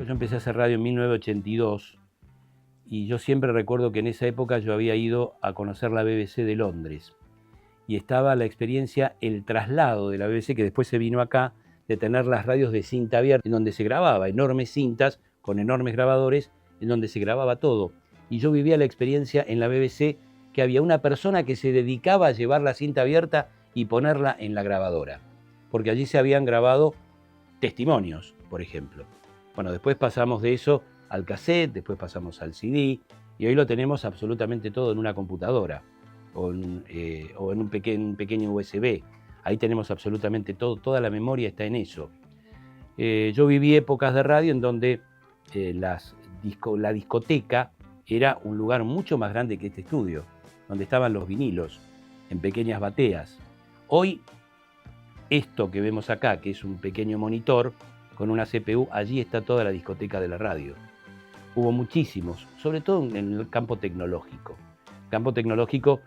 yo empecé a hacer radio en 1982 y yo siempre recuerdo que en esa época yo había ido a conocer la BBC de Londres y estaba la experiencia, el traslado de la BBC, que después se vino acá, de tener las radios de cinta abierta, en donde se grababa, enormes cintas con enormes grabadores, en donde se grababa todo. Y yo vivía la experiencia en la BBC que había una persona que se dedicaba a llevar la cinta abierta y ponerla en la grabadora, porque allí se habían grabado testimonios, por ejemplo. Bueno, después pasamos de eso al cassette, después pasamos al CD, y hoy lo tenemos absolutamente todo en una computadora o en un pequeño USB. Ahí tenemos absolutamente todo, toda la memoria está en eso. Yo viví épocas de radio en donde la discoteca era un lugar mucho más grande que este estudio, donde estaban los vinilos, en pequeñas bateas. Hoy, esto que vemos acá, que es un pequeño monitor con una CPU, allí está toda la discoteca de la radio. Hubo muchísimos, sobre todo en el campo tecnológico. El campo tecnológico,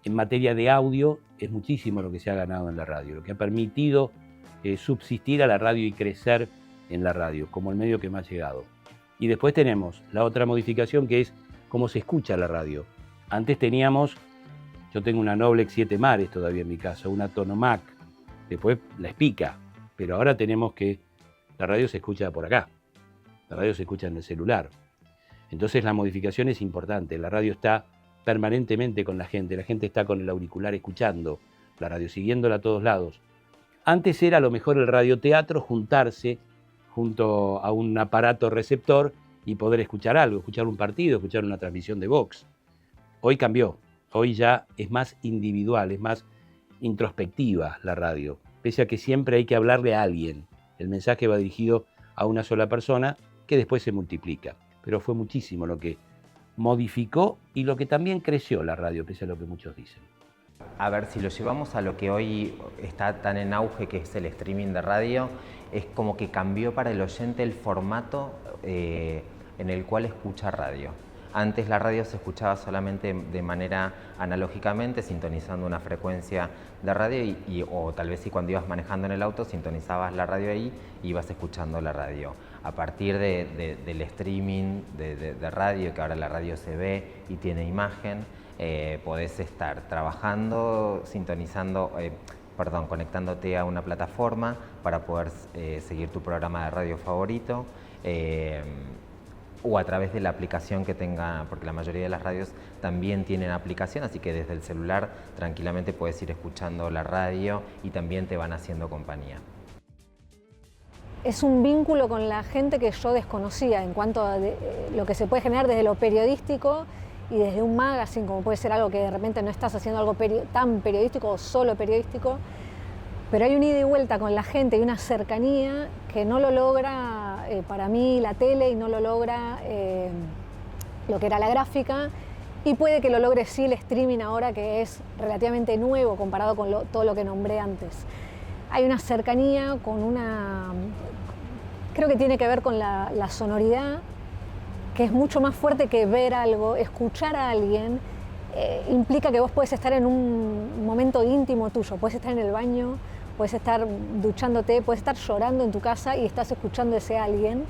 en materia de audio, es muchísimo lo que se ha ganado en la radio, lo que ha permitido subsistir a la radio y crecer en la radio, como el medio que más ha llegado. Y después tenemos la otra modificación, que es cómo se escucha la radio. Antes teníamos, yo tengo una Noblex 7 Mares todavía en mi casa, una Tonomac, después la Spica, pero ahora tenemos que la radio se escucha por acá, la radio se escucha en el celular. Entonces la modificación es importante, la radio está permanentemente con la gente está con el auricular escuchando la radio, siguiéndola a todos lados. Antes era a lo mejor el radioteatro, juntarse junto a un aparato receptor y poder escuchar algo, escuchar un partido, escuchar una transmisión de box. Hoy cambió, hoy ya es más individual, es más introspectiva la radio, pese a que siempre hay que hablarle a alguien. El mensaje va dirigido a una sola persona que después se multiplica. Pero fue muchísimo lo que modificó y lo que también creció la radio, pese a lo que muchos dicen. A ver, si lo llevamos a lo que hoy está tan en auge, que es el streaming de radio, es como que cambió para el oyente el formato en el cual escucha radio. Antes la radio se escuchaba solamente de manera analógicamente, sintonizando una frecuencia de radio o tal vez si cuando ibas manejando en el auto sintonizabas la radio ahí y ibas escuchando la radio. A partir del streaming de radio, que ahora la radio se ve y tiene imagen, podés estar trabajando, conectándote a una plataforma para poder seguir tu programa de radio favorito, o a través de la aplicación que tenga, porque la mayoría de las radios también tienen aplicación, así que desde el celular tranquilamente puedes ir escuchando la radio y también te van haciendo compañía. Es un vínculo con la gente que yo desconocía en cuanto a lo que se puede generar desde lo periodístico y desde un magazine, como puede ser algo que de repente no estás haciendo algo tan periodístico o solo periodístico, pero hay un ida y vuelta con la gente y una cercanía que no lo logra para mí la tele y no lo logra lo que era la gráfica, y puede que lo logre sí el streaming ahora, que es relativamente nuevo comparado con todo lo que nombré antes. Hay una cercanía con creo que tiene que ver con la sonoridad, que es mucho más fuerte que ver algo. Escuchar a alguien implica que vos podés estar en un momento íntimo tuyo, podés estar en el baño, podés estar duchándote, podés estar llorando en tu casa y estás escuchando a ese alguien.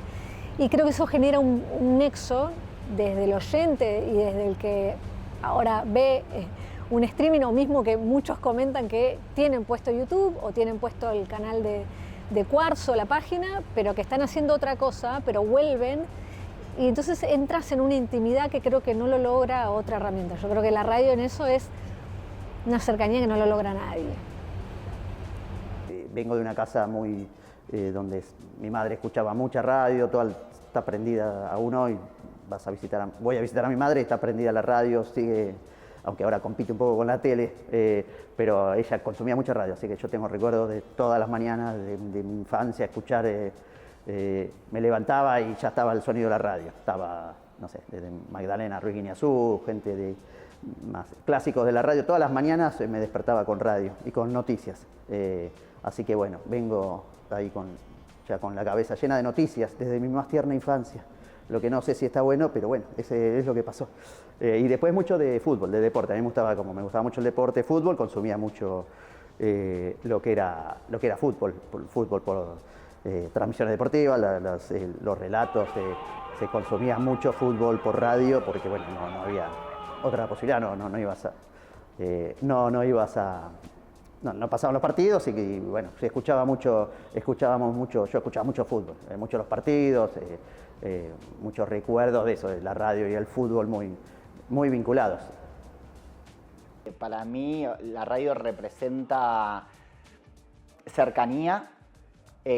Y creo que eso genera un nexo desde el oyente y desde el que ahora ve un streaming, o mismo que muchos comentan que tienen puesto YouTube o tienen puesto el canal de Cuarzo, la página, pero que están haciendo otra cosa, pero vuelven. Y entonces entras en una intimidad que creo que no lo logra otra herramienta. Yo creo que la radio en eso es una cercanía que no lo logra nadie. Vengo de una casa donde mi madre escuchaba mucha radio, está prendida aún hoy. Voy a visitar a mi madre, está prendida la radio, sigue, aunque ahora compite un poco con la tele, pero ella consumía mucha radio, así que yo tengo recuerdos de todas las mañanas de mi infancia escuchar. Me levantaba y ya estaba el sonido de la radio. Estaba, no sé, desde Magdalena, Ruiz Guiñazú, gente más clásicos de la radio. Todas las mañanas me despertaba con radio y con noticias. Así que bueno, vengo ahí ya con la cabeza llena de noticias desde mi más tierna infancia. Lo que no sé si está bueno, pero bueno, ese es lo que pasó. Y después mucho de fútbol, de deporte. A mí me gustaba mucho el deporte, fútbol, consumía mucho lo que era fútbol transmisiones deportivas, los relatos, se consumía mucho fútbol por radio porque bueno, no había otra posibilidad, no pasaban los partidos y bueno, yo escuchaba mucho fútbol, mucho los partidos, muchos recuerdos de eso, de la radio y el fútbol muy vinculados. Para mí la radio representa cercanía,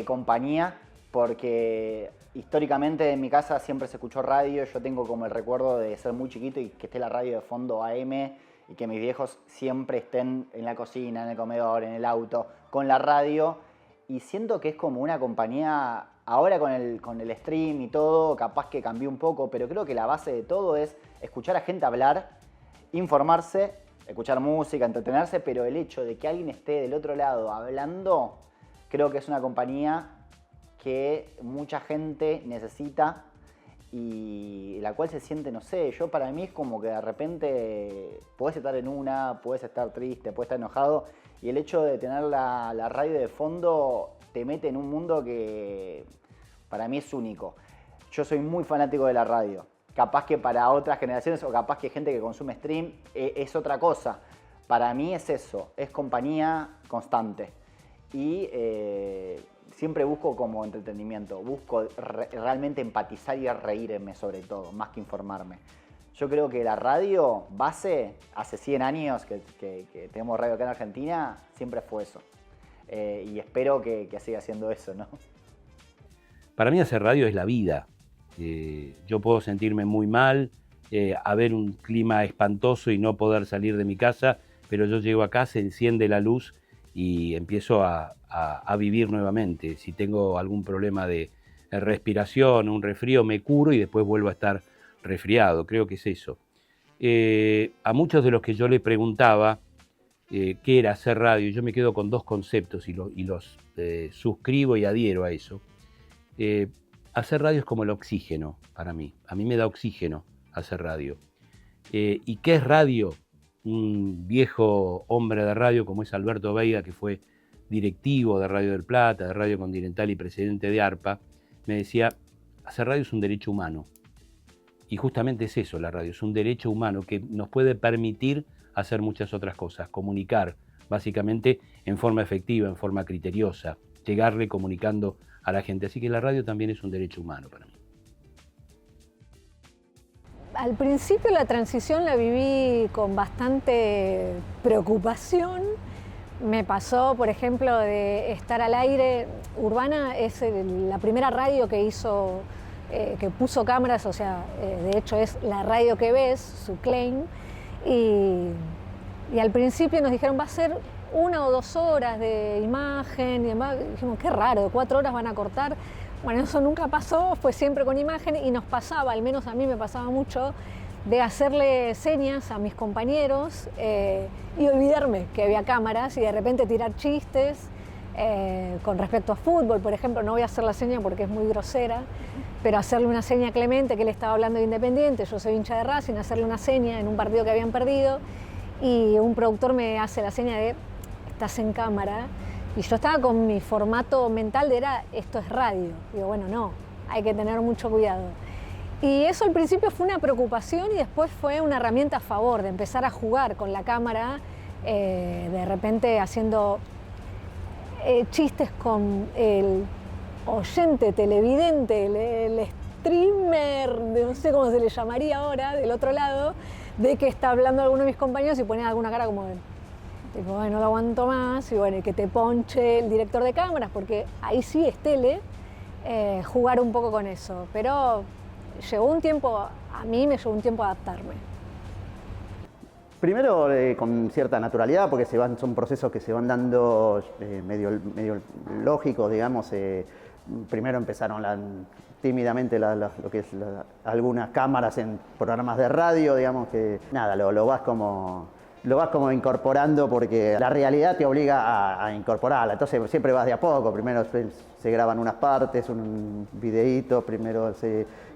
compañía, porque históricamente en mi casa siempre se escuchó radio. Yo tengo como el recuerdo de ser muy chiquito y que esté la radio de fondo AM y que mis viejos siempre estén en la cocina, en el comedor, en el auto, con la radio. Y siento que es como una compañía, ahora con el stream y todo, capaz que cambió un poco, pero creo que la base de todo es escuchar a gente hablar, informarse, escuchar música, entretenerse, pero el hecho de que alguien esté del otro lado hablando, creo que es una compañía que mucha gente necesita y la cual se siente, no sé, para mí es como que de repente podés estar en podés estar triste, podés estar enojado y el hecho de tener la radio de fondo te mete en un mundo que para mí es único. Yo soy muy fanático de la radio. Capaz que para otras generaciones o capaz que gente que consume stream es otra cosa. Para mí es eso, es compañía constante. Y siempre busco como entretenimiento, busco realmente empatizar y reírme sobre todo, más que informarme. Yo creo que la radio base, hace 100 años que tenemos radio acá en Argentina, siempre fue eso. Y espero que siga siendo eso, ¿no? Para mí hacer radio es la vida. Yo puedo sentirme muy mal, haber un clima espantoso y no poder salir de mi casa, pero yo llego acá, se enciende la luz y empiezo a vivir nuevamente. Si tengo algún problema de respiración, un resfrío, me curo y después vuelvo a estar resfriado. Creo que es eso. A muchos de los que yo les preguntaba qué era hacer radio, yo me quedo con dos conceptos y los suscribo y adhiero a eso. Hacer radio es como el oxígeno para mí. A mí me da oxígeno hacer radio. ¿Y qué es radio? Un viejo hombre de radio como es Alberto Veiga, que fue directivo de Radio del Plata, de Radio Continental y presidente de ARPA, me decía, hacer radio es un derecho humano. Y justamente es eso, la radio es un derecho humano que nos puede permitir hacer muchas otras cosas, comunicar básicamente en forma efectiva, en forma criteriosa, llegarle comunicando a la gente. Así que la radio también es un derecho humano para mí. Al principio la transición la viví con bastante preocupación. Me pasó, por ejemplo, de estar al aire. Urbana es la primera radio que hizo, que puso cámaras, o sea, de hecho es la radio que ves, su claim. Y al principio nos dijeron, va a ser 1 o 2 horas de imagen y demás. Dijimos, qué raro, de 4 horas van a cortar. Bueno, eso nunca pasó, fue siempre con imagen y nos pasaba, al menos a mí me pasaba mucho, de hacerle señas a mis compañeros y olvidarme que había cámaras y de repente tirar chistes con respecto a fútbol, por ejemplo. No voy a hacer la seña porque es muy grosera, pero hacerle una seña a Clemente, que él estaba hablando de Independiente, yo soy hincha de Racing, hacerle una seña en un partido que habían perdido y un productor me hace la seña de estás en cámara. Y yo estaba con mi formato mental de esto es radio. Digo, bueno, no, hay que tener mucho cuidado. Y eso al principio fue una preocupación y después fue una herramienta a favor de empezar a jugar con la cámara, de repente haciendo chistes con el oyente, televidente, el streamer, no sé cómo se le llamaría ahora, del otro lado, de que está hablando alguno de mis compañeros y ponía alguna cara como de... Tipo, bueno, no lo aguanto más, y bueno, y que te ponche el director de cámaras, porque ahí sí es tele, jugar un poco con eso. Pero llegó un tiempo, a mí me llevó un tiempo adaptarme. Primero con cierta naturalidad, porque son procesos que se van dando medio lógicos, digamos. Primero empezaron tímidamente lo que es algunas cámaras en programas de radio, digamos que nada, lo vas como incorporando porque la realidad te obliga a incorporarla, entonces siempre vas de a poco, primero se graban unas partes, un videíto, primero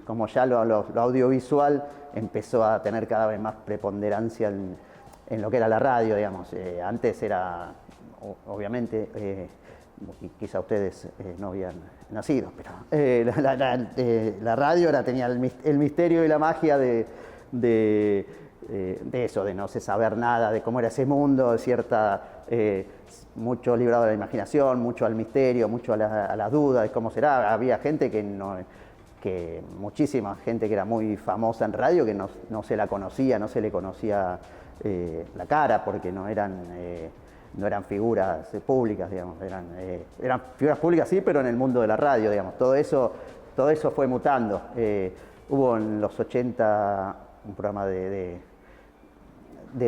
como ya lo audiovisual empezó a tener cada vez más preponderancia en lo que era la radio, digamos. Antes era, obviamente, y quizá ustedes no habían nacido, pero la radio tenía el misterio y la magia de eso, de no saber nada, de cómo era ese mundo, mucho librado a la imaginación, mucho al misterio, mucho a la duda de cómo será. Había gente muchísima gente que era muy famosa en radio que no se la conocía, no se le conocía la cara porque no eran figuras públicas, digamos, eran figuras públicas sí, pero en el mundo de la radio, digamos, todo eso fue mutando. Hubo en los 80 un programa de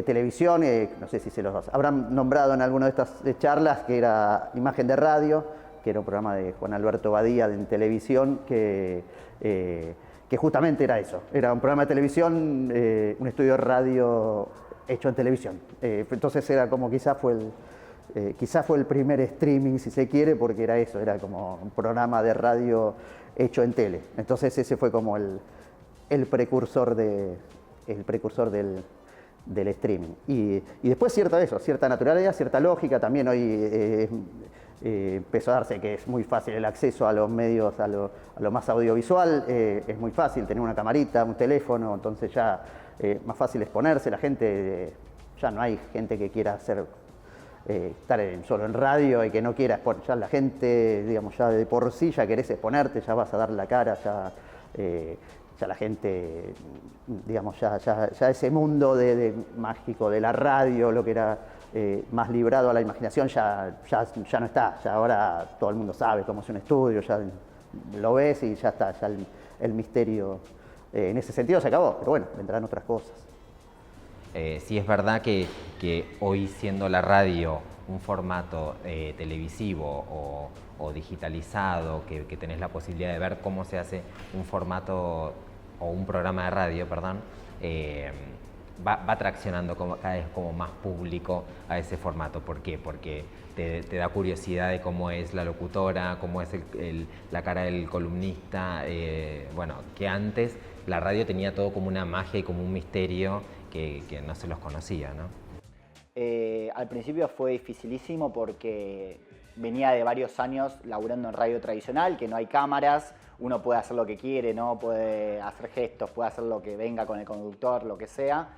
televisión, no sé si se los habrán nombrado en alguna de estas charlas, que era Imagen de Radio, que era un programa de Juan Alberto Badía en televisión, que justamente era eso, era un programa de televisión, un estudio de radio hecho en televisión. Entonces era como quizás fue el primer streaming, si se quiere, porque era eso, era como un programa de radio hecho en tele. Entonces ese fue como el precursor del streaming. Y después cierta naturalidad, cierta lógica. También hoy empezó a darse que es muy fácil el acceso a los medios, a lo más audiovisual. Es muy fácil tener una camarita, un teléfono, entonces ya más fácil exponerse. La gente, ya no hay gente que quiera estar solo en radio y que no quiera exponer. Ya la gente, digamos, ya de por sí ya querés exponerte, ya vas a dar la cara, ya la gente, digamos, ya ese mundo mágico de la radio, lo que era más librado a la imaginación, ya no está. Ya ahora todo el mundo sabe cómo es un estudio, ya lo ves y ya está, ya el misterio en ese sentido se acabó, pero bueno, vendrán otras cosas. Sí es verdad que hoy, siendo la radio un formato televisivo o digitalizado, que tenés la posibilidad de ver cómo se hace un formato o un programa de radio, perdón, va traccionando cada vez como más público a ese formato. ¿Por qué? Porque te da curiosidad de cómo es la locutora, cómo es la cara del columnista. Bueno, que antes la radio tenía todo como una magia y como un misterio que no se los conocía, ¿no? Al principio fue dificilísimo porque venía de varios años laburando en radio tradicional, que no hay cámaras, uno puede hacer lo que quiere, ¿no? Puede hacer gestos, puede hacer lo que venga con el conductor, lo que sea,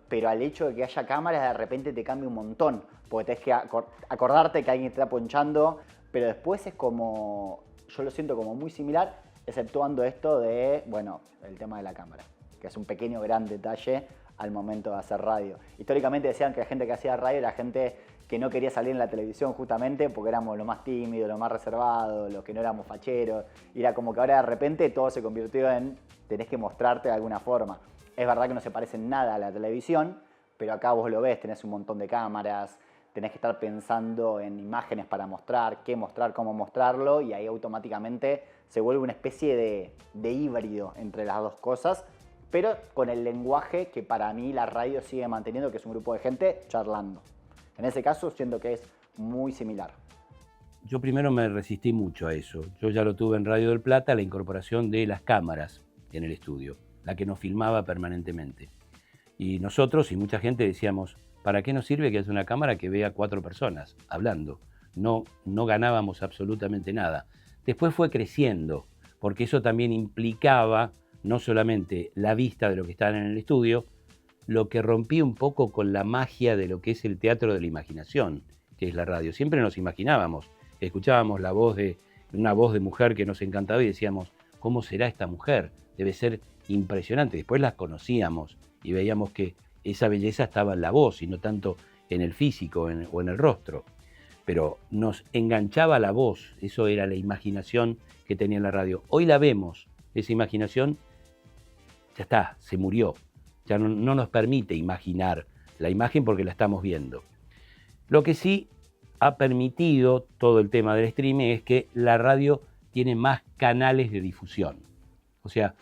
pero al hecho de que haya cámaras de repente te cambia un montón, porque tenés que acordarte que alguien te está ponchando, pero después es como, yo lo siento como muy similar, exceptuando esto de, bueno, el tema de la cámara, que es un pequeño gran detalle al momento de hacer radio. Históricamente decían que la gente que hacía radio era gente que no quería salir en la televisión justamente porque éramos los más tímidos, los más reservados, los que no éramos facheros. Y era como que ahora de repente todo se convirtió en tenés que mostrarte de alguna forma. Es verdad que no se parece en nada a la televisión, pero acá vos lo ves, tenés un montón de cámaras, tenés que estar pensando en imágenes para mostrar, qué mostrar, cómo mostrarlo, y ahí automáticamente se vuelve una especie de híbrido entre las dos cosas, pero con el lenguaje que para mí la radio sigue manteniendo, que es un grupo de gente charlando. En ese caso siento que es muy similar. Yo primero me resistí mucho a eso. Yo ya lo tuve en Radio del Plata, la incorporación de las cámaras en el estudio, la que nos filmaba permanentemente. Y nosotros y mucha gente decíamos, ¿para qué nos sirve que haya una cámara que vea 4 personas hablando? No ganábamos absolutamente nada. Después fue creciendo, porque eso también implicaba no solamente la vista de lo que estaban en el estudio, lo que rompía un poco con la magia de lo que es el teatro de la imaginación, que es la radio. Siempre nos imaginábamos, escuchábamos una voz de mujer que nos encantaba y decíamos, ¿cómo será esta mujer? Debe ser impresionante. Después las conocíamos y veíamos que esa belleza estaba en la voz y no tanto en el físico o en el rostro. Pero nos enganchaba la voz, eso era la imaginación que tenía la radio. Hoy la vemos, esa imaginación ya está, se murió. Ya no nos permite imaginar la imagen porque la estamos viendo. Lo que sí ha permitido todo el tema del streaming es que la radio tiene más canales de difusión. O sea,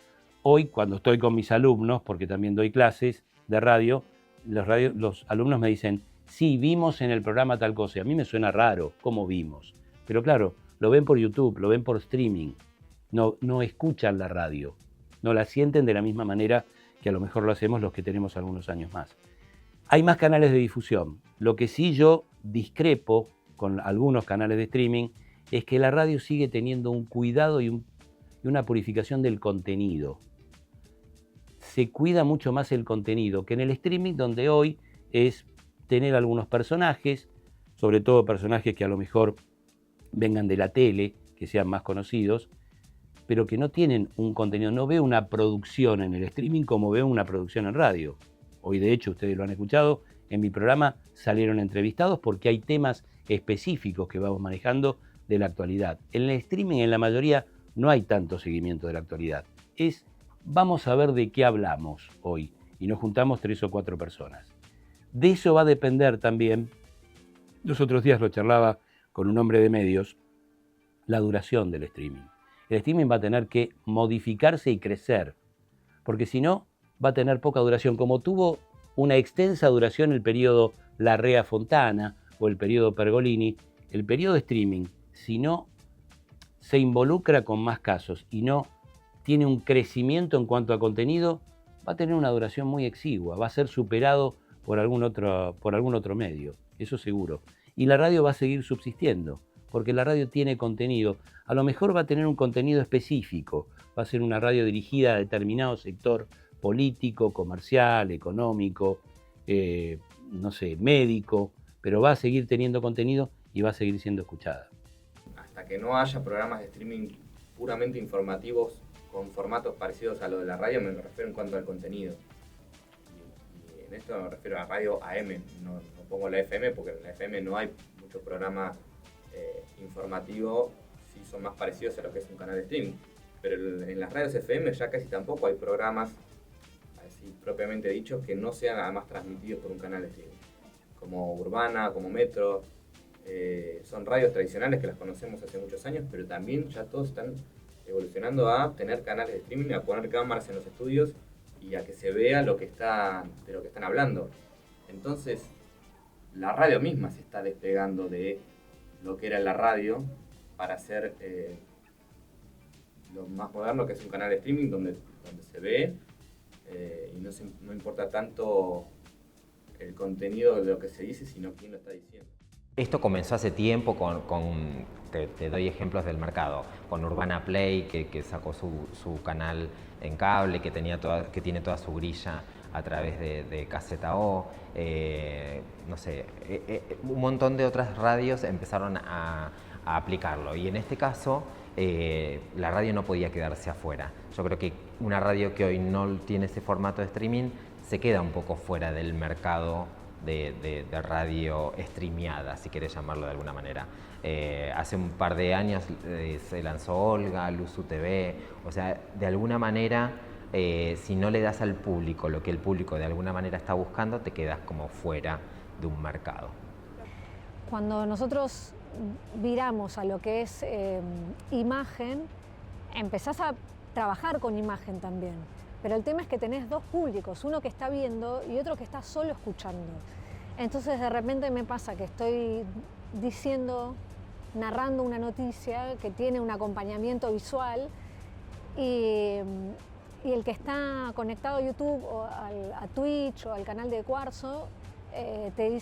hoy cuando estoy con mis alumnos, porque también doy clases de radio, los alumnos me dicen, sí, vimos en el programa tal cosa. Y a mí me suena raro, ¿cómo vimos? Pero claro, lo ven por YouTube, lo ven por streaming. No escuchan la radio, no la sienten de la misma manera que a lo mejor lo hacemos los que tenemos algunos años más. Hay más canales de difusión. Lo que sí yo discrepo con algunos canales de streaming, es que la radio sigue teniendo un cuidado y una purificación del contenido. Se cuida mucho más el contenido que en el streaming, donde hoy es tener algunos personajes, sobre todo personajes que a lo mejor vengan de la tele, que sean más conocidos, pero que no tienen un contenido. No veo una producción en el streaming como veo una producción en radio. Hoy, de hecho, ustedes lo han escuchado, en mi programa salieron entrevistados porque hay temas específicos que vamos manejando de la actualidad. En el streaming, en la mayoría, no hay tanto seguimiento de la actualidad. Vamos a ver de qué hablamos hoy, y nos juntamos 3 o 4 personas. De eso va a depender también, los otros días lo charlaba con un hombre de medios, la duración del streaming. El streaming va a tener que modificarse y crecer, porque si no, va a tener poca duración, como tuvo una extensa duración el periodo Larrea-Fontana o el periodo Pergolini. El periodo streaming, si no se involucra con más casos y no tiene un crecimiento en cuanto a contenido, va a tener una duración muy exigua, va a ser superado por algún otro medio, eso seguro. Y la radio va a seguir subsistiendo, porque la radio tiene contenido. A lo mejor va a tener un contenido específico, va a ser una radio dirigida a determinado sector político, comercial, económico, no sé, médico, pero va a seguir teniendo contenido y va a seguir siendo escuchada. Hasta que no haya programas de streaming puramente informativos con formatos parecidos a lo de la radio, me refiero en cuanto al contenido. Y en esto me refiero a radio AM, no pongo la FM, porque en la FM no hay mucho programa informativo, sí son más parecidos a lo que es un canal de streaming. Pero en las radios FM ya casi tampoco hay programas, así propiamente dichos, que no sean además transmitidos por un canal de streaming. Como Urbana, como Metro, son radios tradicionales que las conocemos hace muchos años, pero también ya todos están evolucionando a tener canales de streaming, a poner cámaras en los estudios y a que se vea de lo que están hablando. Entonces, la radio misma se está despegando de lo que era la radio para hacer lo más moderno, que es un canal de streaming donde se ve y no importa tanto el contenido de lo que se dice, sino quién lo está diciendo. Esto comenzó hace tiempo te doy ejemplos del mercado, con Urbana Play, que sacó su canal en cable, que tiene toda su grilla a través de KZO, no sé, un montón de otras radios empezaron a aplicarlo, y en este caso la radio no podía quedarse afuera. Yo creo que una radio que hoy no tiene ese formato de streaming se queda un poco fuera del mercado de radio streameada, si querés llamarlo de alguna manera. Hace un par de años se lanzó Olga, Luzu TV, o sea, de alguna manera, si no le das al público lo que el público de alguna manera está buscando, te quedas como fuera de un mercado. Cuando nosotros viramos a lo que es imagen, empezás a trabajar con imagen también. Pero el tema es que tenés dos públicos, uno que está viendo y otro que está solo escuchando. Entonces de repente me pasa que estoy narrando una noticia que tiene un acompañamiento visual y el que está conectado a YouTube o a Twitch o al canal de Cuarzo te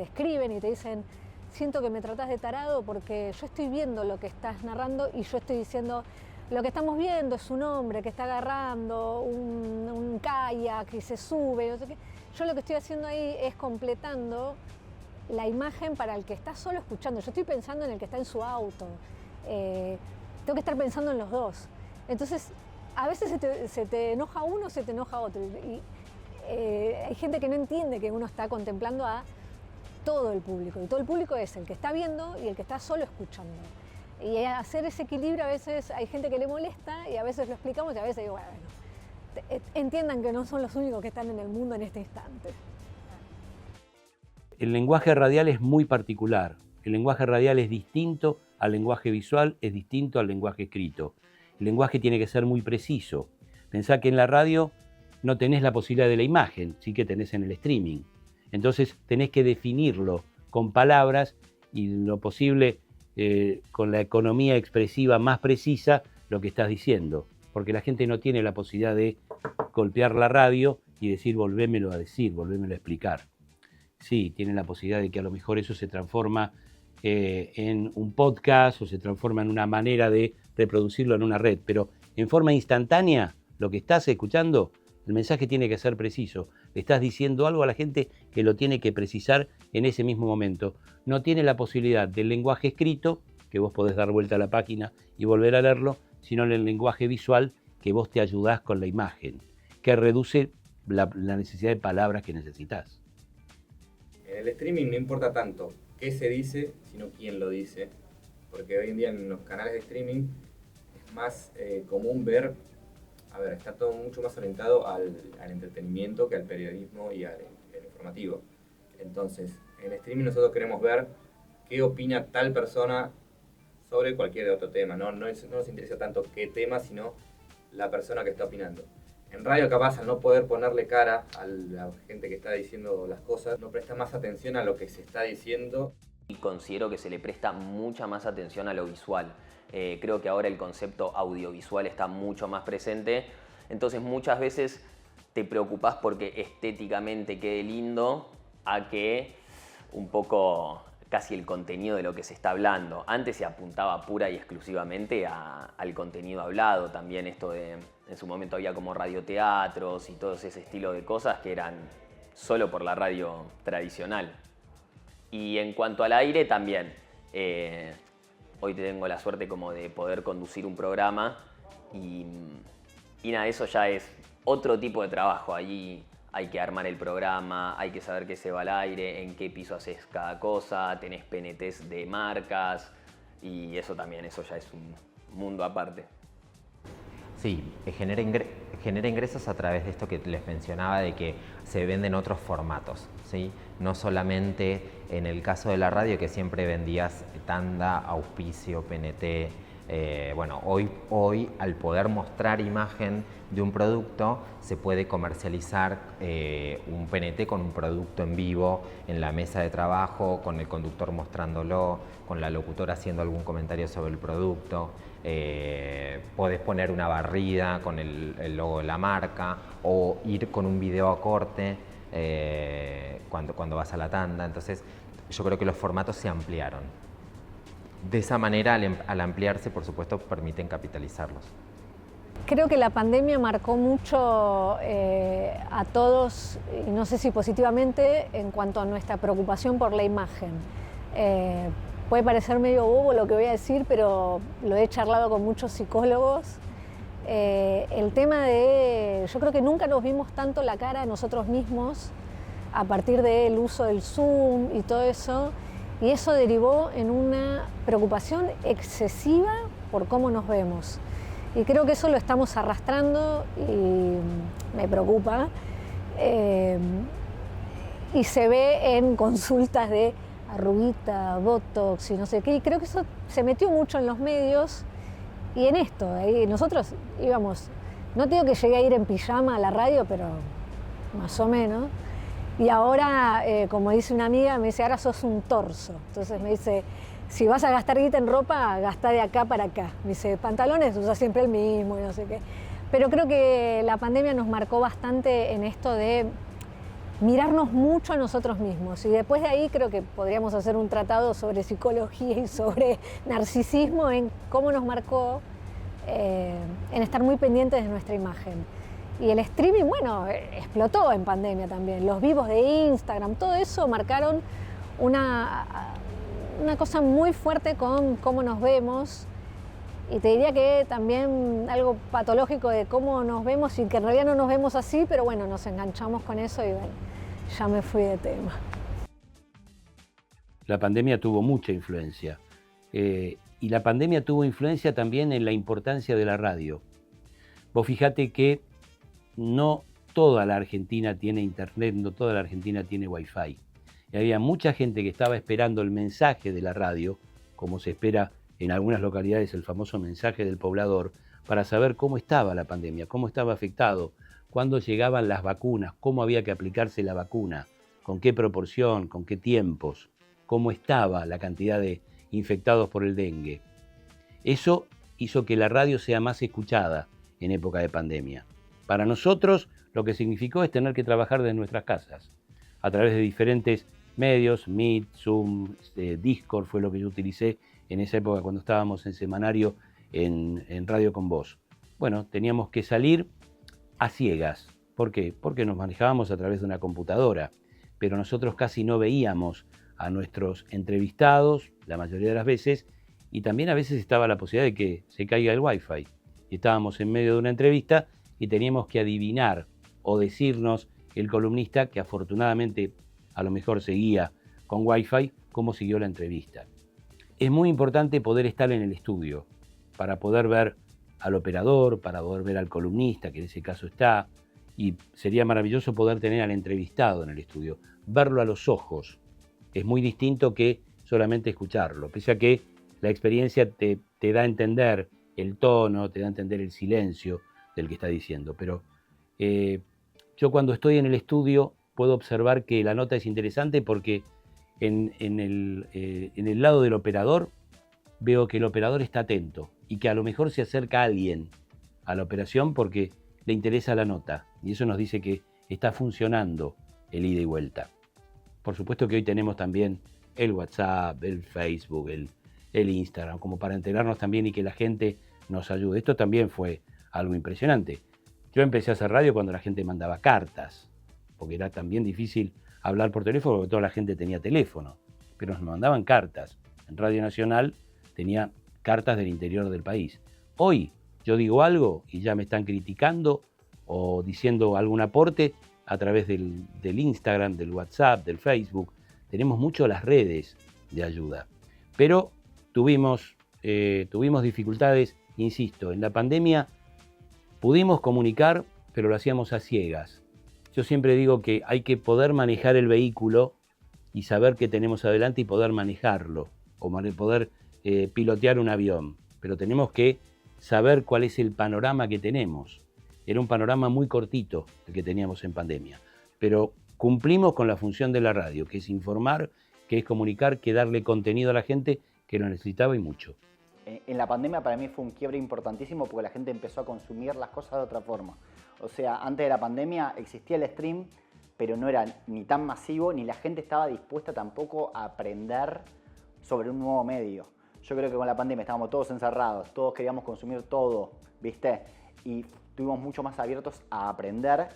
escriben y te dicen: siento que me tratás de tarado porque yo estoy viendo lo que estás narrando y yo estoy diciendo: lo que estamos viendo es un hombre que está agarrando un kayak y se sube, no sé qué. Yo lo que estoy haciendo ahí es completando la imagen para el que está solo escuchando. Yo estoy pensando en el que está en su auto. Tengo que estar pensando en los dos. Entonces, a veces se te enoja uno, se te enoja otro. Y hay gente que no entiende que uno está contemplando a todo el público. Y todo el público es el que está viendo y el que está solo escuchando. Y hacer ese equilibrio, a veces hay gente que le molesta y a veces lo explicamos y a veces digo, bueno, entiendan que no son los únicos que están en el mundo en este instante. El lenguaje radial es muy particular. El lenguaje radial es distinto al lenguaje visual, es distinto al lenguaje escrito. El lenguaje tiene que ser muy preciso. Pensá que en la radio no tenés la posibilidad de la imagen, sí que tenés en el streaming. Entonces tenés que definirlo con palabras y lo posible con la economía expresiva más precisa lo que estás diciendo, porque la gente no tiene la posibilidad de golpear la radio y decir volvémelo a decir, volvémelo a explicar. Sí, tienen la posibilidad de que a lo mejor eso se transforma en un podcast o se transforma en una manera de reproducirlo en una red, pero en forma instantánea, lo que estás escuchando, el mensaje tiene que ser preciso. Le estás diciendo algo a la gente que lo tiene que precisar en ese mismo momento. No tiene la posibilidad del lenguaje escrito, que vos podés dar vuelta a la página y volver a leerlo, sino en el lenguaje visual, que vos te ayudás con la imagen, que reduce la necesidad de palabras que necesitas. En el streaming no importa tanto qué se dice, sino quién lo dice, porque hoy en día en los canales de streaming es más común ver, está todo mucho más orientado al entretenimiento que al periodismo y al informativo. Entonces, en streaming nosotros queremos ver qué opina tal persona sobre cualquier otro tema. No nos interesa tanto qué tema, sino la persona que está opinando. En radio capaz, al no poder ponerle cara a la gente que está diciendo las cosas, no presta más atención a lo que se está diciendo. Y considero que se le presta mucha más atención a lo visual. Creo que ahora el concepto audiovisual está mucho más presente. Entonces muchas veces te preocupás porque estéticamente quede lindo a que un poco casi el contenido de lo que se está hablando. Antes se apuntaba pura y exclusivamente al contenido hablado. También esto de, en su momento había como radioteatros y todo ese estilo de cosas que eran solo por la radio tradicional. Y en cuanto al aire también, hoy tengo la suerte como de poder conducir un programa y nada, eso ya es otro tipo de trabajo. Allí hay que armar el programa, hay que saber qué se va al aire, en qué piso haces cada cosa, tenés PNTs de marcas y eso también, eso ya es un mundo aparte. Sí, genera ingresos a través de esto que les mencionaba, de que se venden otros formatos, ¿sí? No solamente en el caso de la radio, que siempre vendías tanda, auspicio, PNT. Hoy al poder mostrar imagen de un producto, se puede comercializar un PNT con un producto en vivo en la mesa de trabajo, con el conductor mostrándolo, con la locutora haciendo algún comentario sobre el producto. Podés poner una barrida con el logo de la marca o ir con un video a corte cuando vas a la tanda. Entonces yo creo que los formatos se ampliaron. De esa manera, al ampliarse, por supuesto, permiten capitalizarlos. Creo que la pandemia marcó mucho a todos, y no sé si positivamente, en cuanto a nuestra preocupación por la imagen. Puede parecer medio bobo lo que voy a decir, pero lo he charlado con muchos psicólogos. El tema de, yo creo que nunca nos vimos tanto la cara a nosotros mismos a partir del uso del Zoom y todo eso. Y eso derivó en una preocupación excesiva por cómo nos vemos. Y creo que eso lo estamos arrastrando y me preocupa. Y se ve en consultas de arruguita, botox y no sé qué. Y creo que eso se metió mucho en los medios y en esto. Nosotros íbamos, no digo que llegué a ir en pijama a la radio, pero más o menos. Y ahora, como dice una amiga, me dice, ahora sos un torso. Entonces me dice, si vas a gastar guita en ropa, gastá de acá para acá. Me dice, pantalones, usa siempre el mismo y no sé qué. Pero creo que la pandemia nos marcó bastante en esto de mirarnos mucho a nosotros mismos. Y después de ahí creo que podríamos hacer un tratado sobre psicología y sobre narcisismo, en cómo nos marcó en estar muy pendientes de nuestra imagen. Y el streaming, bueno, explotó en pandemia también. Los vivos de Instagram, todo eso marcaron una cosa muy fuerte con cómo nos vemos. Y te diría que también algo patológico de cómo nos vemos y que en realidad no nos vemos así, pero bueno, nos enganchamos con eso y bueno, ya me fui de tema. La pandemia tuvo mucha influencia. Y la pandemia tuvo influencia también en la importancia de la radio. Vos fijate que no toda la Argentina tiene internet, no toda la Argentina tiene wifi. Y había mucha gente que estaba esperando el mensaje de la radio, como se espera en algunas localidades el famoso mensaje del poblador, para saber cómo estaba la pandemia, cómo estaba afectado, cuándo llegaban las vacunas, cómo había que aplicarse la vacuna, con qué proporción, con qué tiempos, cómo estaba la cantidad de infectados por el dengue. Eso hizo que la radio sea más escuchada en época de pandemia. Para nosotros lo que significó es tener que trabajar desde nuestras casas, a través de diferentes medios, Meet, Zoom, Discord fue lo que yo utilicé en esa época cuando estábamos en semanario en Radio Con Voz. Bueno, teníamos que salir a ciegas. ¿Por qué? Porque nos manejábamos a través de una computadora, pero nosotros casi no veíamos a nuestros entrevistados, la mayoría de las veces, y también a veces estaba la posibilidad de que se caiga el Wi-Fi. Y estábamos en medio de una entrevista y teníamos que adivinar o decirnos el columnista, que afortunadamente a lo mejor seguía con Wi-Fi, cómo siguió la entrevista. Es muy importante poder estar en el estudio para poder ver al operador, para poder ver al columnista, que en ese caso está, y sería maravilloso poder tener al entrevistado en el estudio, verlo a los ojos. Es muy distinto que solamente escucharlo, pese a que la experiencia te da a entender el tono, te da a entender el silencio del que está diciendo. Pero yo cuando estoy en el estudio puedo observar que la nota es interesante porque en el lado del operador veo que el operador está atento y que a lo mejor se acerca alguien a la operación porque le interesa la nota, y eso nos dice que está funcionando el ida y vuelta. Por supuesto que hoy tenemos también el WhatsApp, el Facebook, el Instagram, como para enterarnos también y que la gente nos ayude. Esto también fue algo impresionante. Yo empecé a hacer radio cuando la gente mandaba cartas, porque era también difícil hablar por teléfono porque toda la gente tenía teléfono, pero nos mandaban cartas. En Radio Nacional tenía cartas del interior del país. Hoy yo digo algo y ya me están criticando o diciendo algún aporte a través del Instagram, del WhatsApp, del Facebook. Tenemos mucho las redes de ayuda. Pero tuvimos dificultades, insisto, en la pandemia pudimos comunicar, pero lo hacíamos a ciegas. Yo siempre digo que hay que poder manejar el vehículo y saber qué tenemos adelante y poder manejarlo, o poder pilotear un avión. Pero tenemos que saber cuál es el panorama que tenemos. Era un panorama muy cortito el que teníamos en pandemia, pero cumplimos con la función de la radio, que es informar, que es comunicar, que darle contenido a la gente que lo necesitaba y mucho. En la pandemia para mí fue un quiebre importantísimo porque la gente empezó a consumir las cosas de otra forma. O sea, antes de la pandemia existía el stream, pero no era ni tan masivo, ni la gente estaba dispuesta tampoco a aprender sobre un nuevo medio. Yo creo que con la pandemia estábamos todos encerrados, todos queríamos consumir todo, ¿viste? Y estuvimos mucho más abiertos a aprender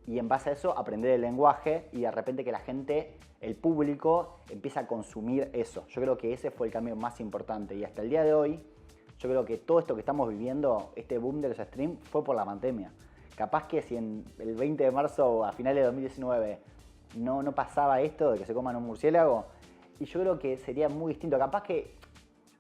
y en base a eso aprender el lenguaje y de repente que la gente, el público, empieza a consumir eso. Yo creo que ese fue el cambio más importante y hasta el día de hoy, yo creo que todo esto que estamos viviendo, este boom de los streams, fue por la pandemia. Capaz que si en el 20 de marzo a finales de 2019 no pasaba esto de que se coman un murciélago, y yo creo que sería muy distinto. Capaz que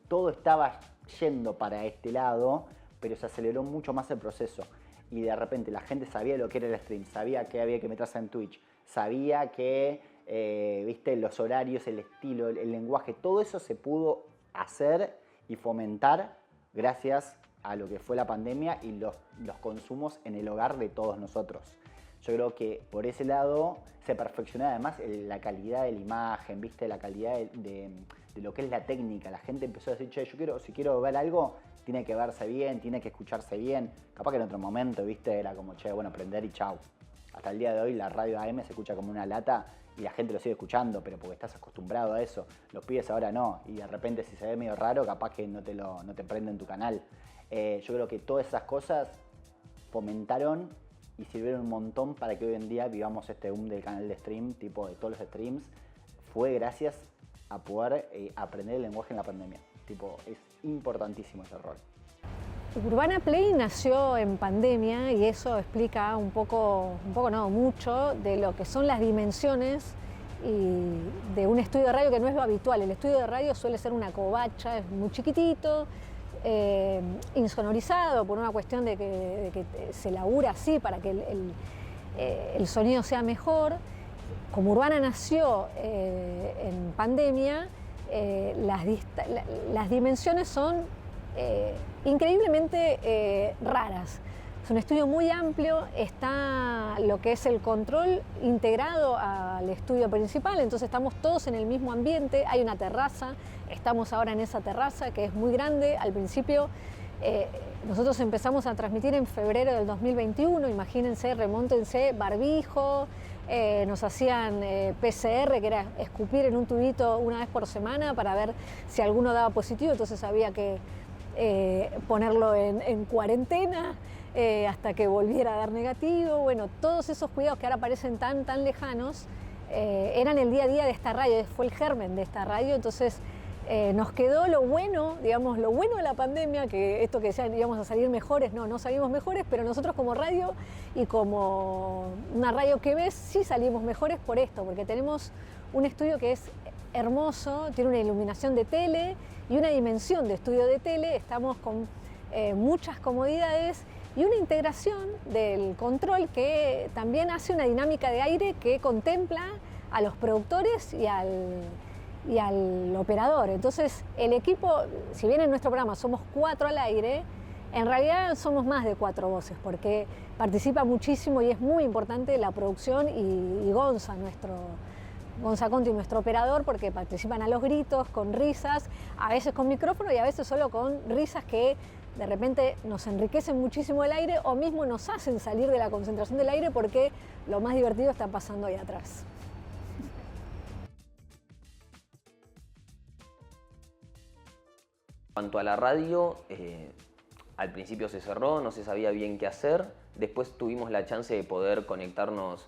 todo estaba yendo para este lado, pero se aceleró mucho más el proceso. Y de repente la gente sabía lo que era el stream, sabía que había que meterse en Twitch, sabía que, viste, los horarios, el estilo, el lenguaje, todo eso se pudo hacer y fomentar gracias a lo que fue la pandemia y los consumos en el hogar de todos nosotros. Yo creo que por ese lado se perfeccionó además la calidad de la imagen, ¿viste? La calidad de lo que es la técnica. La gente empezó a decir, che, si quiero ver algo, tiene que verse bien, tiene que escucharse bien. Capaz que en otro momento, ¿viste? Era como, che, bueno, prender y chau. Hasta el día de hoy la radio AM se escucha como una lata y la gente lo sigue escuchando, pero porque estás acostumbrado a eso. Los pibes ahora no, y de repente si se ve medio raro, capaz que no te prenden tu canal. Yo creo que todas esas cosas fomentaron y sirvieron un montón para que hoy en día vivamos este boom del canal de stream, tipo de todos los streams. Fue gracias a poder aprender el lenguaje en la pandemia. Tipo, es importantísimo ese rol. Urbana Play nació en pandemia y eso explica mucho de lo que son las dimensiones y de un estudio de radio que no es lo habitual. El estudio de radio suele ser una covacha, es muy chiquitito, insonorizado por una cuestión de que se labura así para que el sonido sea mejor. Como Urbana nació en pandemia, las dimensiones son increíblemente raras. Es un estudio muy amplio, está lo que es el control integrado al estudio principal, entonces estamos todos en el mismo ambiente, hay una terraza, estamos ahora en esa terraza que es muy grande. Al principio Nosotros empezamos a transmitir en febrero del 2021, imagínense, remóntense, barbijo, nos hacían PCR, que era escupir en un tubito una vez por semana para ver si alguno daba positivo, entonces había que ponerlo en cuarentena hasta que volviera a dar negativo. Bueno, todos esos cuidados que ahora parecen tan lejanos eran el día a día de esta radio, fue el germen de esta radio, entonces nos quedó lo bueno, digamos, lo bueno de la pandemia, que esto que decían íbamos a salir mejores, no salimos mejores, pero nosotros como radio y como una radio que ves, sí salimos mejores por esto, porque tenemos un estudio que es hermoso, tiene una iluminación de tele y una dimensión de estudio de tele, estamos con muchas comodidades y una integración del control que también hace una dinámica de aire que contempla a los productores y al operador. Entonces el equipo, si bien en nuestro programa somos 4 al aire, en realidad somos más de 4 voces porque participa muchísimo y es muy importante la producción y Gonza Conti, nuestro operador, porque participan a los gritos, con risas, a veces con micrófono y a veces solo con risas que de repente nos enriquecen muchísimo el aire o mismo nos hacen salir de la concentración del aire porque lo más divertido está pasando ahí atrás. En cuanto a la radio, al principio se cerró, no se sabía bien qué hacer. Después tuvimos la chance de poder conectarnos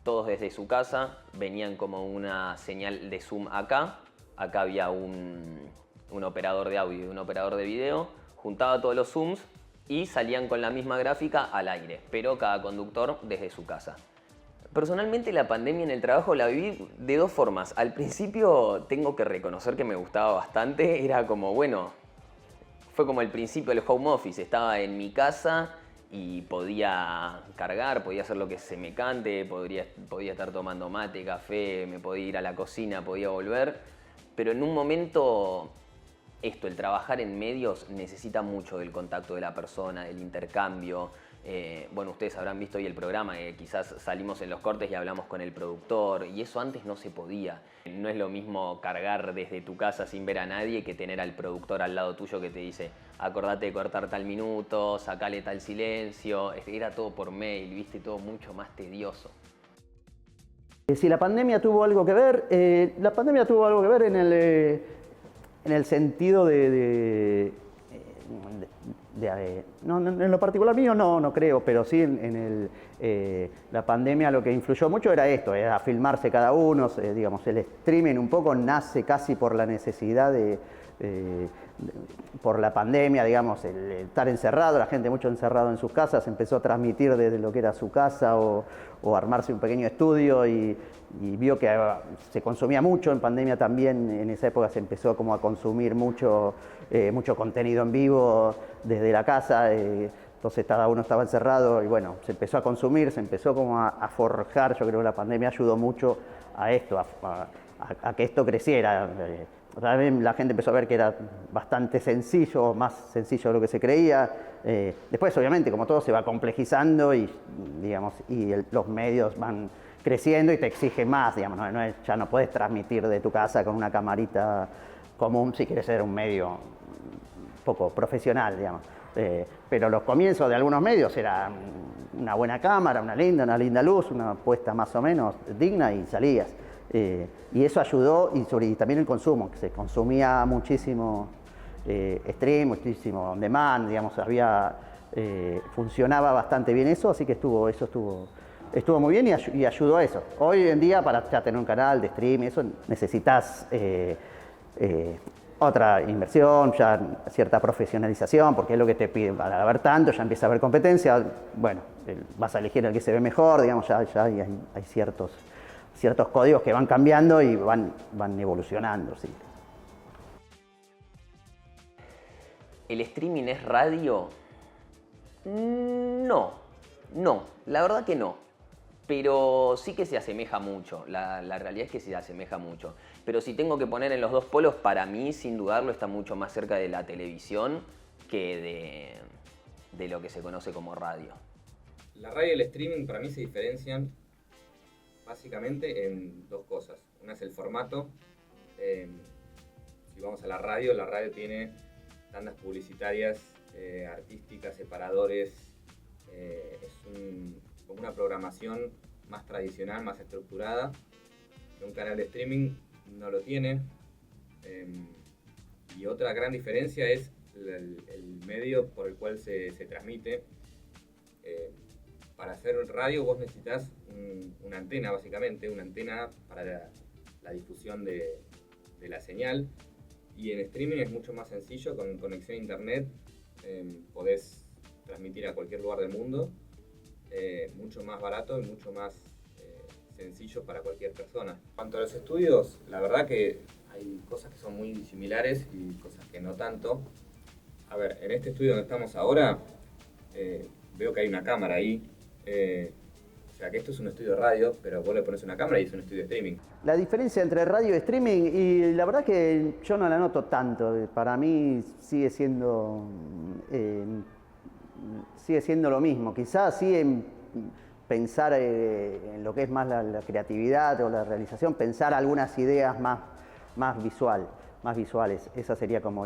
todos desde su casa. Venían como una señal de Zoom acá. Acá había un operador de audio y un operador de video. Juntaba todos los Zooms y salían con la misma gráfica al aire, pero cada conductor desde su casa. Personalmente la pandemia en el trabajo la viví de 2 formas. Al principio tengo que reconocer que me gustaba bastante. Era como, bueno, fue como el principio del home office. Estaba en mi casa y podía cargar, podía hacer lo que se me cante, podía estar tomando mate, café, me podía ir a la cocina, podía volver. Pero en un momento, el trabajar en medios necesita mucho del contacto de la persona, del intercambio. Bueno, ustedes habrán visto hoy el programa, quizás salimos en los cortes y hablamos con el productor, y eso antes no se podía. No es lo mismo cargar desde tu casa sin ver a nadie que tener al productor al lado tuyo que te dice acordate de cortar tal minuto, sacale tal silencio. Era todo por mail, viste, todo mucho más tedioso. Si la pandemia tuvo algo que ver, en el sentido no, en lo particular mío no creo, pero sí la pandemia lo que influyó mucho era esto, era filmarse cada uno, digamos, el streaming un poco nace casi por la necesidad por la pandemia, digamos, el estar encerrado, la gente mucho encerrado en sus casas, empezó a transmitir desde lo que era su casa o armarse un pequeño estudio y vio que se consumía mucho en pandemia también. En esa época se empezó como a consumir mucho contenido en vivo desde la casa, entonces cada uno estaba encerrado y bueno, se empezó a consumir, se empezó como a forjar. Yo creo que la pandemia ayudó mucho a esto, a que esto creciera. También la gente empezó a ver que era bastante sencillo, más sencillo de lo que se creía. Después, obviamente, como todo se va complejizando y los medios van creciendo y te exigen más, digamos, ya no puedes transmitir de tu casa con una camarita común si quieres ser un medio un poco profesional, digamos. Pero los comienzos de algunos medios era una buena cámara, una linda luz, una puesta más o menos digna y salías. Y eso ayudó, y también el consumo, que se consumía muchísimo stream, muchísimo on demand, digamos, funcionaba bastante bien eso, así que estuvo muy bien y ayudó a eso. Hoy en día, para ya tener un canal de stream, eso necesitas otra inversión, ya cierta profesionalización, porque es lo que te piden. Para ver tanto, ya empieza a haber competencia, bueno, vas a elegir el que se ve mejor, digamos, ya hay ciertos códigos que van cambiando y van evolucionando, sí. ¿El streaming es radio? No, la verdad que no. Pero sí que se asemeja mucho, la realidad es que se asemeja mucho. Pero si tengo que poner en los 2 polos, para mí, sin dudarlo, está mucho más cerca de la televisión que de lo que se conoce como radio. La radio y el streaming para mí se diferencian básicamente en 2 cosas. Una es el formato. Si vamos a la radio tiene tandas publicitarias artística, separadores. Como una programación más tradicional, más estructurada. Un canal de streaming no lo tiene. Y otra gran diferencia es el medio por el cual se transmite. Para hacer radio vos necesitas una antena, básicamente, una antena para la difusión de la señal. Y en streaming es mucho más sencillo, con conexión a internet podés transmitir a cualquier lugar del mundo, mucho más barato y mucho más sencillo para cualquier persona. En cuanto a los estudios, la verdad que hay cosas que son muy similares y cosas que no tanto. A ver, en este estudio donde estamos ahora, veo que hay una cámara ahí. O sea que esto es un estudio de radio, pero vos le pones una cámara y es un estudio de streaming. La diferencia entre radio y streaming, y la verdad que yo no la noto tanto. Para mí sigue siendo lo mismo. Quizás sí en pensar en lo que es más la creatividad o la realización, pensar algunas ideas más visuales. Esa sería como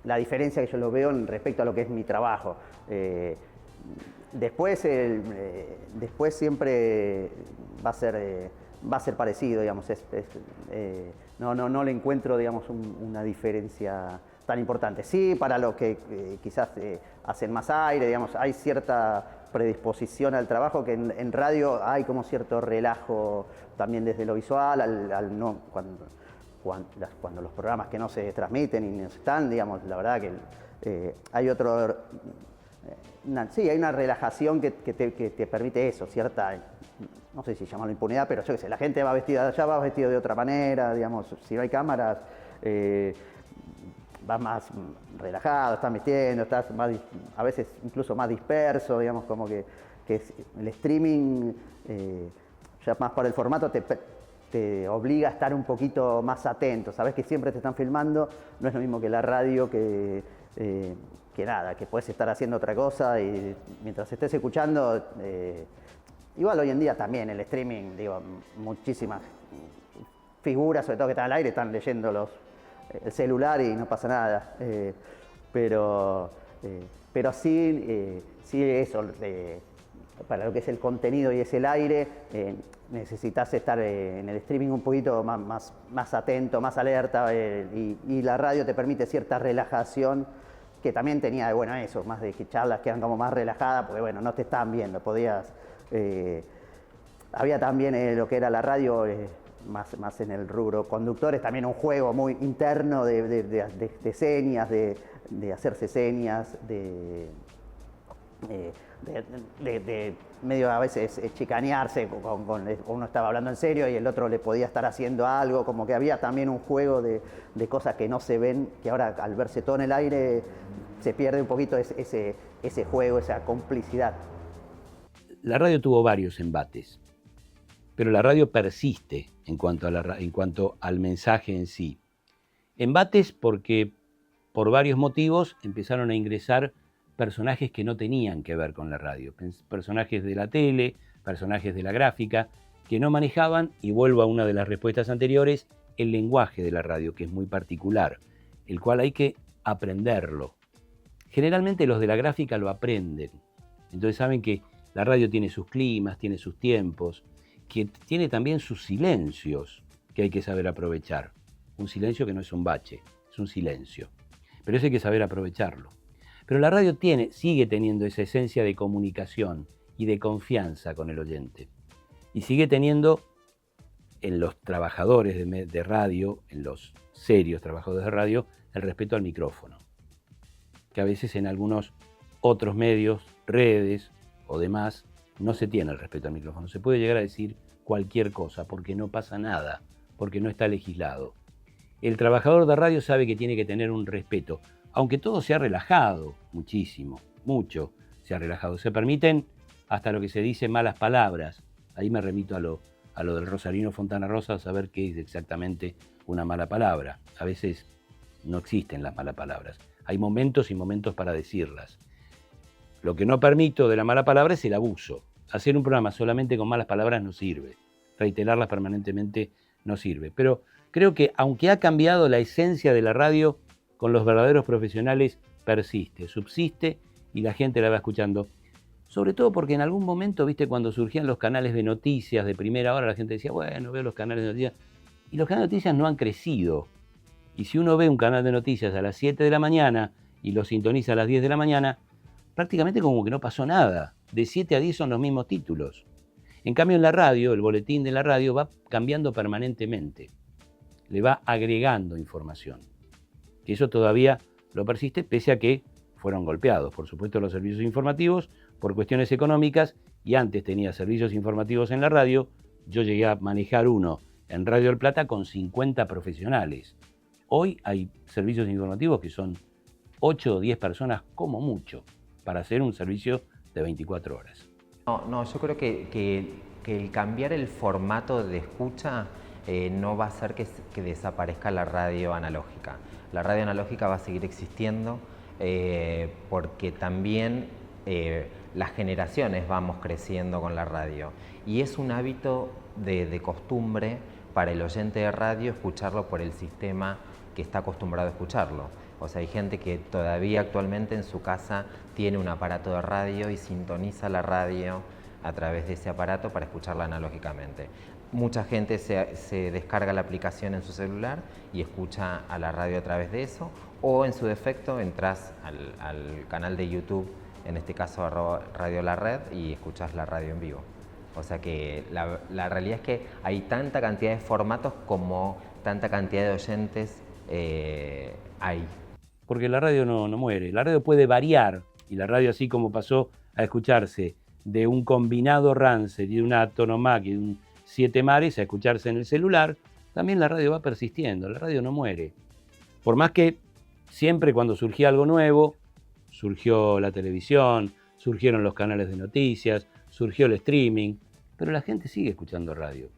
la diferencia que yo lo veo respecto a lo que es mi trabajo. Después siempre va a ser parecido, digamos. No le encuentro, digamos, una diferencia tan importante. Sí, para los que quizás hacen más aire, digamos, hay cierta predisposición al trabajo que en radio hay como cierto relajo también desde lo visual, cuando los programas que no se transmiten y no están, digamos, la verdad que hay otro... Sí, hay una relajación que te permite eso, cierta, no sé si llamarlo impunidad, pero yo qué sé, la gente va vestida de otra manera, digamos, si no hay cámaras, vas más relajado, estás metiendo, estás más, a veces incluso más disperso, digamos, como que el streaming, ya más por el formato, te obliga a estar un poquito más atento, sabes que siempre te están filmando, no es lo mismo que la radio que puedes estar haciendo otra cosa y mientras estés escuchando, igual hoy en día también el streaming, digo, muchísimas figuras, sobre todo que están al aire, están leyendo el celular y no pasa nada, pero sí eso, para lo que es el contenido y es el aire, necesitas estar en el streaming un poquito más atento, más alerta, y la radio te permite cierta relajación, que también tenía de bueno eso, más de que charlas quedan como más relajadas, porque bueno, no te estaban viendo, podías... había también lo que era la radio, más en el rubro conductores, también un juego muy interno de señas, de hacerse señas, de medio a veces chicanearse, uno estaba hablando en serio y el otro le podía estar haciendo algo, como que había también un juego de cosas que no se ven, que ahora al verse todo en el aire se pierde un poquito ese juego, esa complicidad. La radio tuvo varios embates, pero la radio persiste en cuanto al mensaje en sí. Embates porque por varios motivos empezaron a ingresar personajes que no tenían que ver con la radio, personajes de la tele, personajes de la gráfica, que no manejaban, y vuelvo a una de las respuestas anteriores, el lenguaje de la radio, que es muy particular, el cual hay que aprenderlo. Generalmente los de la gráfica lo aprenden, entonces saben que la radio tiene sus climas, tiene sus tiempos, que tiene también sus silencios que hay que saber aprovechar. Un silencio que no es un bache, es un silencio, pero eso hay que saber aprovecharlo. Pero la radio sigue teniendo esa esencia de comunicación y de confianza con el oyente. Y sigue teniendo en los trabajadores de radio, en los serios trabajadores de radio, el respeto al micrófono. Que a veces en algunos otros medios, redes o demás, no se tiene el respeto al micrófono. Se puede llegar a decir cualquier cosa porque no pasa nada, porque no está legislado. El trabajador de radio sabe que tiene que tener un respeto. Aunque todo se ha relajado muchísimo, mucho se ha relajado. Se permiten hasta lo que se dice malas palabras. Ahí me remito a lo del Rosarino Fontana Rosa, a saber qué es exactamente una mala palabra. A veces no existen las malas palabras. Hay momentos y momentos para decirlas. Lo que no permito de la mala palabra es el abuso. Hacer un programa solamente con malas palabras no sirve. Reiterarlas permanentemente no sirve. Pero creo que aunque ha cambiado la esencia de la radio, con los verdaderos profesionales persiste, subsiste y la gente la va escuchando. Sobre todo porque en algún momento, viste, cuando surgían los canales de noticias de primera hora, la gente decía, bueno, veo los canales de noticias. Y los canales de noticias no han crecido. Y si uno ve un canal de noticias a las 7 de la mañana y lo sintoniza a las 10 de la mañana, prácticamente como que no pasó nada. De 7 a 10 son los mismos títulos. En cambio en la radio, el boletín de la radio va cambiando permanentemente. Le va agregando información. Y eso todavía lo persiste, pese a que fueron golpeados, por supuesto, los servicios informativos por cuestiones económicas, y antes tenía servicios informativos en la radio. Yo llegué a manejar uno en Radio del Plata con 50 profesionales. Hoy hay servicios informativos que son 8 o 10 personas como mucho para hacer un servicio de 24 horas. No, yo creo que el cambiar el formato de escucha no va a hacer que desaparezca la radio analógica. La radio analógica va a seguir existiendo porque también las generaciones vamos creciendo con la radio. Y es un hábito de costumbre para el oyente de radio escucharlo por el sistema que está acostumbrado a escucharlo. O sea, hay gente que todavía actualmente en su casa tiene un aparato de radio y sintoniza la radio a través de ese aparato para escucharla analógicamente. Mucha gente se descarga la aplicación en su celular y escucha a la radio a través de eso, o en su defecto entras al canal de YouTube, en este caso Radio La Red, y escuchas la radio en vivo. O sea que la realidad es que hay tanta cantidad de formatos como tanta cantidad de oyentes hay. Porque la radio no muere, la radio puede variar, y la radio, así como pasó a escucharse de un combinado Rancet y de una Tonomac y de un 7 Mares a escucharse en el celular, también la radio va persistiendo, la radio no muere. Por más que siempre cuando surgía algo nuevo, surgió la televisión, surgieron los canales de noticias, surgió el streaming, pero la gente sigue escuchando radio.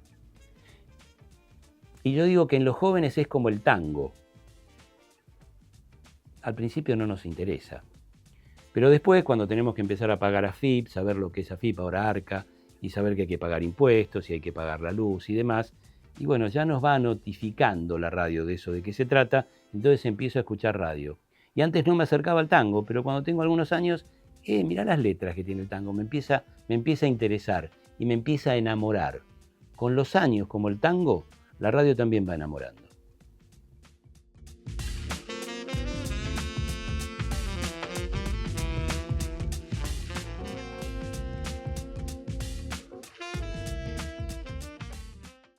Y yo digo que en los jóvenes es como el tango. Al principio no nos interesa, pero después, cuando tenemos que empezar a pagar AFIP, saber lo que es AFIP, ahora ARCA, y saber que hay que pagar impuestos y hay que pagar la luz y demás, y bueno, ya nos va notificando la radio de eso, de qué se trata, entonces empiezo a escuchar radio. Y antes no me acercaba al tango, pero cuando tengo algunos años, mirá las letras que tiene el tango, me empieza a interesar y me empieza a enamorar. Con los años, como el tango, la radio también va enamorando.